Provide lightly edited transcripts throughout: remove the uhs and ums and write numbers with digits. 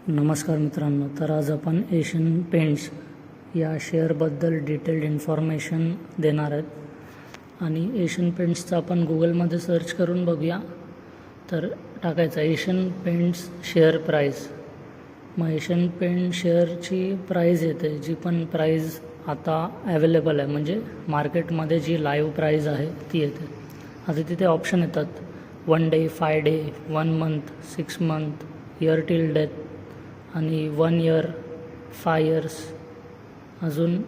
नमस्कार मित्रांनो, तर आज आपण एशियन पेंट्स या शेअरबद्दल डिटेल्ड इन्फॉर्मेशन देणार आहेत. आणि एशियन पेंट्सचं आपण गुगलमध्ये सर्च करून बघूया. तर टाकायचं एशियन पेंट्स शेअर प्राईस. मग एशियन पेंट शेअरची प्राईज येते, जी पण प्राईज आता अवेलेबल आहे, म्हणजे मार्केटमध्ये जी लाईव्ह प्राईज आहे ती येते. आता तिथे ऑप्शन येतात 1 day, 5 day, 1 month, 6 month, year till death आणि 1 इयर, 5 इयर्स, अजून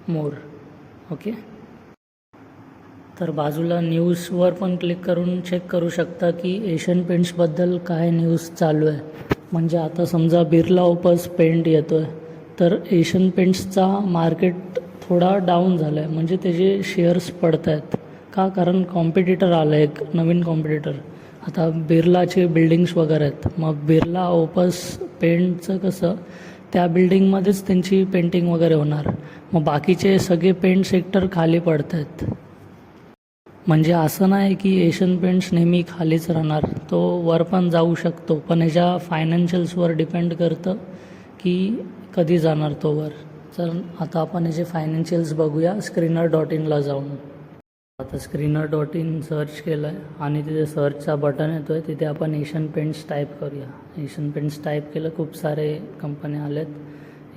मोर. ओके. तर बाजूला न्यूजवर पण क्लिक करून चेक करू शकता की एशियन पेंट्सबद्दल काय न्यूज चालू आहे. म्हणजे आता समजा बिर्ला ओपस पेंट येतो आहे, तर एशियन पेंट्सचा मार्केट थोडा डाऊन झाला आहे, म्हणजे त्याचे शेअर्स पडत आहेत. का? कारण कॉम्पिटिटर आलं आहे, एक नवीन कॉम्पिटिटर. आता बिर्लाचे बिल्डिंग्स वगैरे आहेत, मग बिर्ला ओपस पेंटचं कसं त्या बिल्डिंगमध्येच त्यांची पेंटिंग वगैरे होणार, मग बाकीचे सगळे पेंट सेक्टर खाली पडत आहेत. म्हणजे असं नाही की एशियन पेंट्स नेहमी खालीच राहणार, तो वर पण जाऊ शकतो, पण ह्याच्या फायनान्शियल्सवर डिपेंड करतं की कधी जाणार तो वर. तर आता आपण ह्याचे फायनान्शियल्स बघूया screener.in जाऊन. आता screener.in सर्च केलं आहे आणि तिथे सर्चचा बटन येतो आहे, तिथे आपण एशियन पेंट्स टाईप करूया. एशियन पेंट्स टाईप केलं, खूप सारे कंपन्या आल्यात.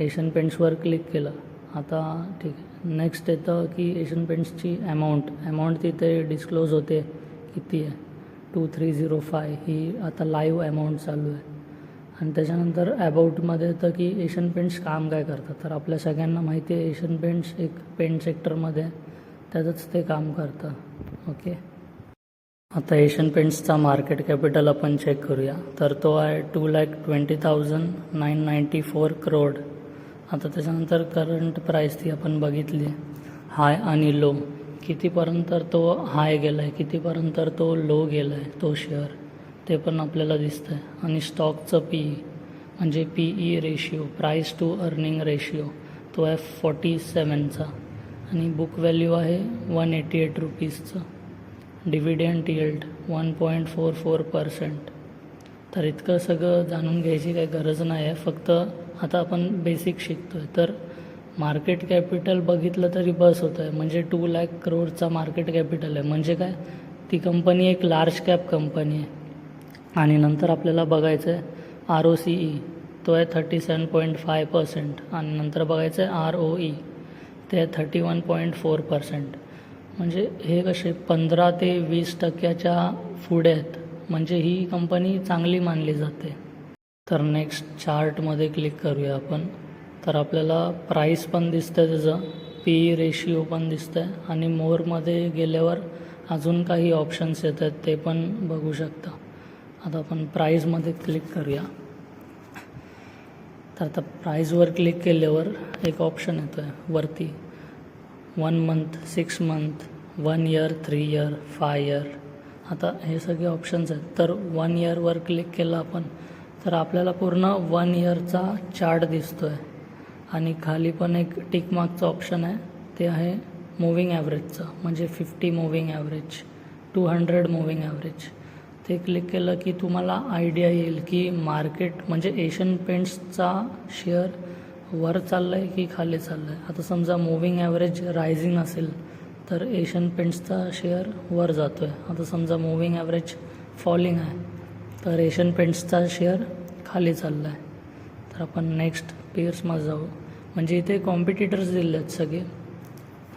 एशियन पेंट्सवर क्लिक केलं. आता ठीक आहे, नेक्स्ट येतं की एशियन पेंट्सची अमाऊंट तिथे डिस्क्लोज होते किती आहे, 2305 ही आता लाईव्ह अमाऊंट चालू आहे. आणि त्याच्यानंतर अबाउटमध्ये येतं की एशियन पेंट्स काम काय करतात. तर आपल्या सगळ्यांना माहिती आहे एशियन पेंट्स एक पेंट सेक्टरमध्ये त्यातच ते काम करतं. ओके. आता एशियन पेंट्सचा मार्केट कॅपिटल आपण चेक करूया. तर तो आहे 2,20,994 crore. आता त्याच्यानंतर करंट प्राईस ती आपण बघितली, हाय आणि लो, कितीपर्यंत तो हाय गेला आहे, कितीपर्यंत तो लो गेला आहे तो शेअर, ते पण आपल्याला दिसतं आहे. आणि स्टॉकचं PE म्हणजे PE ratio, price to earning ratio, तो आहे 47चा. आणि बुक व्हॅल्यू आहे 188 रुपीजचं. Dividend yield 1.44%. तर इतकं सगळं जाणून घ्यायची काही गरज नाही आहे, फक्त आता आपण बेसिक शिकतो आहे. तर मार्केट कॅपिटल बघितलं तरी बस होतं आहे, म्हणजे 2 लाख करोडचा मार्केट कॅपिटल आहे. म्हणजे काय, ती कंपनी एक लार्ज कॅप कंपनी आहे. आणि नंतर आपल्याला बघायचं आहे ROCE, तो आहे 37.5%. आणि नंतर बघायचं आहे ROE, ते आहे 31.4%. म्हणजे हे कसे 15 ते 20% पुढे आहेत, म्हणजे ही कंपनी चांगली मानली जाते. तर नेक्स्ट चार्टमध्ये क्लिक करूया आपण. तर आपल्याला प्राईस पण दिसतं आहे, त्याचं PE रेशिओ पण दिसतं आहे. आणि मोरमध्ये गेल्यावर अजून काही ऑप्शन्स येत आहेत, ते पण बघू शकता. आता आपण प्राईजमध्ये क्लिक करूया. तर आता प्राईजवर क्लिक केल्यावर एक ऑप्शन येतो आहे वरती, 1 month, 6 month, 1 year, 3 year, 5 year. आता हे सगळे ऑप्शन्स आहेत. तर 1 इयरवर क्लिक केलं आपण, तर आपल्याला पूर्ण 1 इयरचा चार्ट दिसतो आहे. आणि खाली पण एक टिक मार्कचं ऑप्शन आहे, ते आहे मूव्हिंग ॲव्हरेजचं, म्हणजे 50 मूव्हिंग ॲव्हरेज, 200 मूव्हिंग ॲव्हरेज. ते क्लिक केलं की तुम्हाला आयडिया येईल की मार्केट म्हणजे एशियन पेंट्सचा शेअर वर चाललं आहे की खाली चाललं आहे. आता समजा मूव्हिंग ॲव्हरेज रायझिंग असेल तर एशियन पेंट्सचा शेअर वर जातो आहे. आता समजा मूव्हिंग ॲव्हरेज फॉलिंग आहे तर एशियन पेंट्सचा शेअर खाली चालला आहे. तर आपण नेक्स्ट पेअर्समध्ये जाऊ. म्हणजे इथे कॉम्पिटिटर्स दिले आहेत सगळे.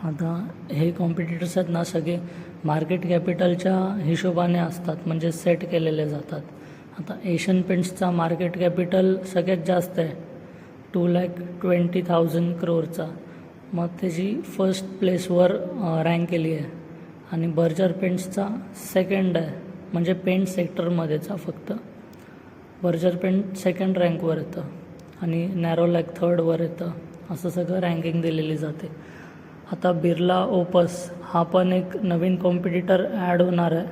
आता हे कॉम्पिटिटर्स आहेत ना, सगळे मार्केट कॅपिटलच्या हिशोबाने असतात, म्हणजे सेट केलेले जातात. आता एशियन पेंट्सचा मार्केट कॅपिटल सगळ्यात जास्त आहे, 2,20,000 crore. मग त्याची फर्स्ट प्लेसवर रँक केली आहे. आणि बर्जर पेंट्सचा सेकंड आहे, म्हणजे पेंट सेक्टरमध्येचा फक्त. बर्जर पेंट सेकंड रँकवर येतं आणि नॅरोलॅक थर्डवर येतं. असं सगळं रँकिंग दिलेली जाते. आता बिर्ला ओपस हा पण एक नवीन कॉम्पिटिटर ॲड होणार आहे,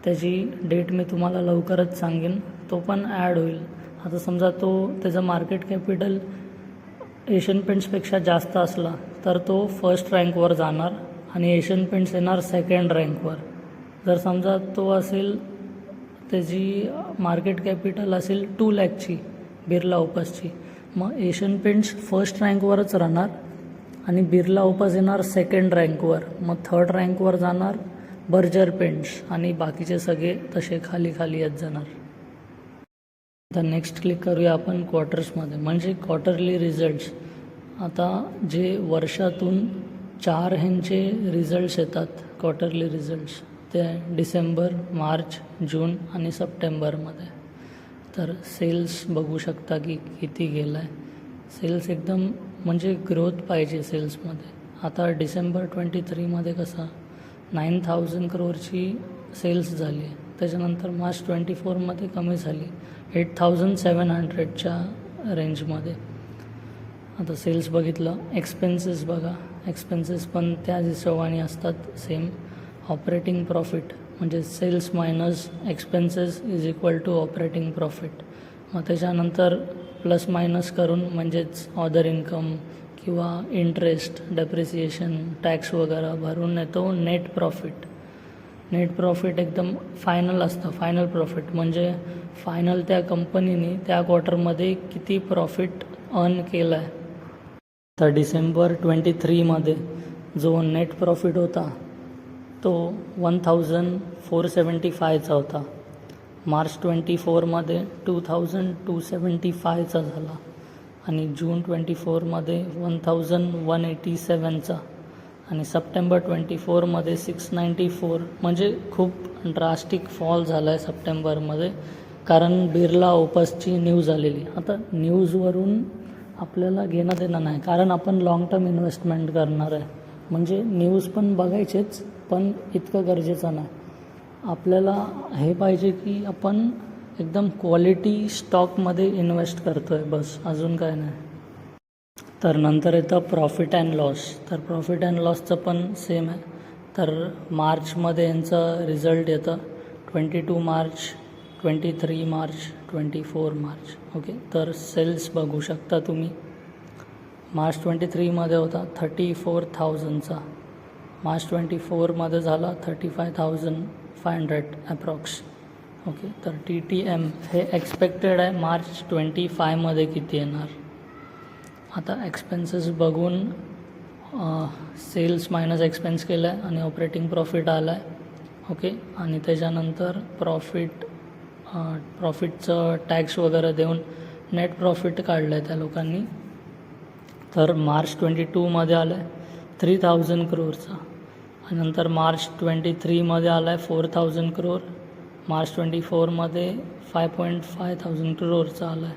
त्याची डेट मी तुम्हाला लवकरच सांगेन, तो पण ॲड होईल. आता समजा त्याचं मार्केट कॅपिटल एशियन पेंट्सपेक्षा जास्त असला तर तो फर्स्ट रँकवर जाणार आणि एशियन पेंट्स येणार सेकंड रँकवर. जर समजा तो असेल, त्याची मार्केट कॅपिटल असेल 2 लाखची बिर्ला ओपसची. मग एशियन पेंट्स फर्स्ट रँकवरच राहणार आणि बिर्ला ओपस येणार सेकंड रँकवर. मग थर्ड रँकवर जाणार बर्जर पेंट्स आणि बाकीचे सगळे तसे खाली खाली येत जाणार. आता नेक्स्ट क्लिक करूया आपण क्वार्टर्समध्ये, म्हणजे क्वार्टरली रिझल्ट्स. आता जे वर्षातून 4 ह्यांचे रिझल्ट्स येतात क्वार्टरली रिझल्ट्स, ते डिसेंबर, मार्च, जून आणि सप्टेंबरमध्ये. तर सेल्स बघू शकता की किती गेला आहे. सेल्स एकदम म्हणजे ग्रोथ पाहिजे सेल्समध्ये. आता डिसेंबर 23मध्ये कसा 9,000 crore सेल्स झाली. त्याच्यानंतर मार्च 24मध्ये कमी झाली 8,700च्या रेंजमध्ये. आता सेल्स बघितलं. एक्सपेन्सेस बघा, एक्सपेन्सेस पण त्याच हिशोबाने असतात सेम. ऑपरेटिंग प्रॉफिट म्हणजे sales minus expenses is equal to operating profit. मग त्याच्यानंतर प्लस मायनस करून म्हणजेच अदर इन्कम किंवा इंटरेस्ट, डेप्रिसिएशन, टॅक्स वगैरे भरून येतो नेट प्रॉफिट. नेट प्रॉफिट एकदम फायनल असतं. फायनल प्रॉफिट म्हणजे फायनल त्या कंपनीने त्या क्वार्टरमध्ये किती प्रॉफिट अर्न केला आहे. तर डिसेंबर 23मध्ये जो नेट प्रॉफिट होता तो 1,475चा होता. मार्च 24मध्ये 2,275चा झाला आणि जून 24मध्ये 1,187चा आणि सप्टेंबर 24मध्ये 694. म्हणजे खूप ड्रास्टिक फॉल झाला आहे सप्टेंबरमध्ये, कारण बिर्ला ओपसची न्यूज आलेली. आता न्यूजवरून आपल्याला घेणं देणं नाही, कारण आपण लाँग टर्म इन्व्हेस्टमेंट करणार आहे. म्हणजे न्यूज पण बघायचेच, पण इतकं गरजेचं नाही. आपल्याला हे पाहिजे की आपण एकदम क्वालिटी स्टॉकमध्ये इन्व्हेस्ट करतो आहे, बस, अजून काय नाही. तर नंतर येतं प्रॉफिट अँड लॉस. तर प्रॉफिट अँड लॉसचं पण सेम आहे. तर मार्चमध्ये यांचं रिझल्ट येतं 22 मार्च, 23 मार्च, 24 मार्च. ओके, तर सेल्स बघू शकता तुम्ही. मार्च 23मध्ये होता 34,000चा. मार्च 24मध्ये झाला 35,500 ॲप्रॉक्स. ओके, तर TTM हे एक्सपेक्टेड आहे मार्च 25मध्ये किती येणार. आता एक्सपेन्सेस बघून सेल्स मायनस एक्सपेन्स केला आहे आणि ऑपरेटिंग प्रॉफिट आला आहे. ओके, आणि त्याच्यानंतर प्रॉफिटचं टॅक्स वगैरे देऊन नेट प्रॉफिट काढलं आहे त्या लोकांनी. तर मार्च 22मध्ये आलं आहे 3,000 crore आणि नंतर मार्च 23मध्ये आला आहे 4,000 crore. मार्च 24मध्ये 5,500 crore आला आहे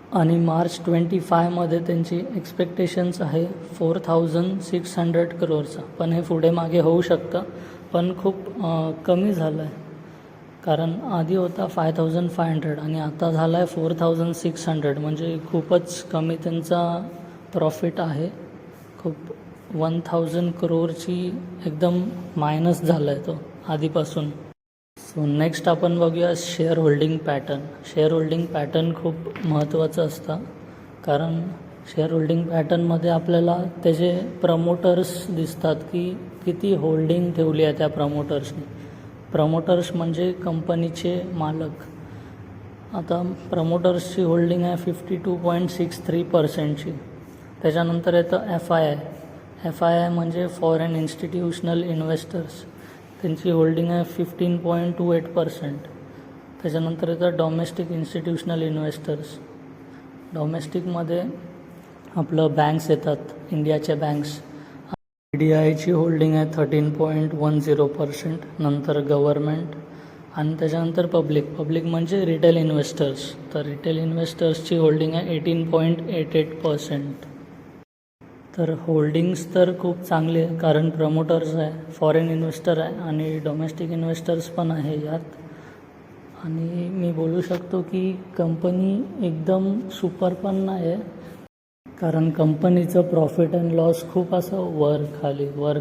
आणि मार्च 25मध्ये त्यांची एक्सपेक्टेशन्स आहे 4,600 crore. पण हे पुढे मागे होऊ शकतं, पण खूप कमी झालं आहे, कारण आधी होता 5,500 आणि आता झाला आहे 4,600. म्हणजे खूपच कमी त्यांचा प्रॉफिट आहे. खूप 1,000 crore एकदम मायनस झाला आहे तो आधीपासून. सो नेक्स्ट आपण बघूया share holding pattern. Share holding pattern खूप महत्त्वाचं असतं, कारण शेअर होल्डिंग पॅटर्नमध्ये आपल्याला त्याचे प्रमोटर्स दिसतात की किती होल्डिंग ठेवली आहे त्या प्रमोटर्सने. प्रमोटर्स म्हणजे कंपनीचे मालक. आता प्रमोटर्सची होल्डिंग आहे 52.63%ची. त्याच्यानंतर येतं FII म्हणजे फॉरेन इन्स्टिट्यूशनल इन्व्हेस्टर्स. त्यांची होल्डिंग आहे 15.28%. त्याच्यानंतर येतं डॉमेस्टिक इन्स्टिट्यूशनल इन्व्हेस्टर्स. डॉमेस्टिकमध्ये आपलं बँक्स येतात, इंडियाच्या बँक्स. DIची होल्डिंग आहे 13.10%. नंतर गव्हर्मेंट आणि त्याच्यानंतर पब्लिक म्हणजे रिटेल इन्व्हेस्टर्स. तर रिटेल इन्व्हेस्टर्सची होल्डिंग आहे 18.88%. तर होल्डिंग्स तर खूप चांगली आहे, कारण प्रमोटर्स आहे, फॉरेन इन्व्हेस्टर आहे आणि डोमेस्टिक इन्व्हेस्टर्स पण आहे यात. आणि मी बोलू शकतो की कंपनी एकदम सुपर पण नाही आहे, कारण कंपनीचं प्रॉफिट अँड लॉस खूप असं वर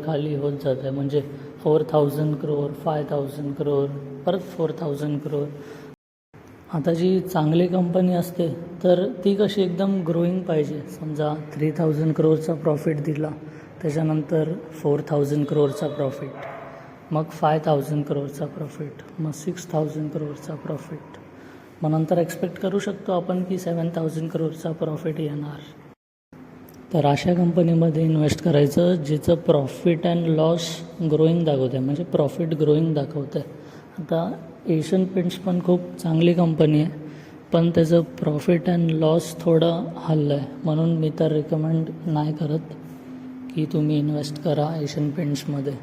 खाली होत जातं आहे. म्हणजे 4,000 crore, 5,000 crore, परत 4,000 crore. आता जी चांगली कंपनी असते तर ती कशी एकदम ग्रोईंग पाहिजे. समजा 3,000 crore प्रॉफिट दिला, त्याच्यानंतर 4,000 crore प्रॉफिट, मग 5,000 crore प्रॉफिट, मग 6,000 crore प्रॉफिट. मग नंतर एक्सपेक्ट करू शकतो आपण की 7,000 crores प्रॉफिट येणार. तर अशा कंपनीमध्ये इन्व्हेस्ट करायचं जिचं प्रॉफिट अँड लॉस ग्रोईंग दाखवतं आहे, म्हणजे प्रॉफिट ग्रोईंग दाखवतं आहे. आता एशियन पेंट्स पण खूप चांगली कंपनी आहे, पण त्याचं प्रॉफिट अँड लॉस थोडं हललं आहे, म्हणून मी तर रिकमेंड नाही करत की तुम्ही इन्व्हेस्ट करा एशियन पेंट्समध्ये.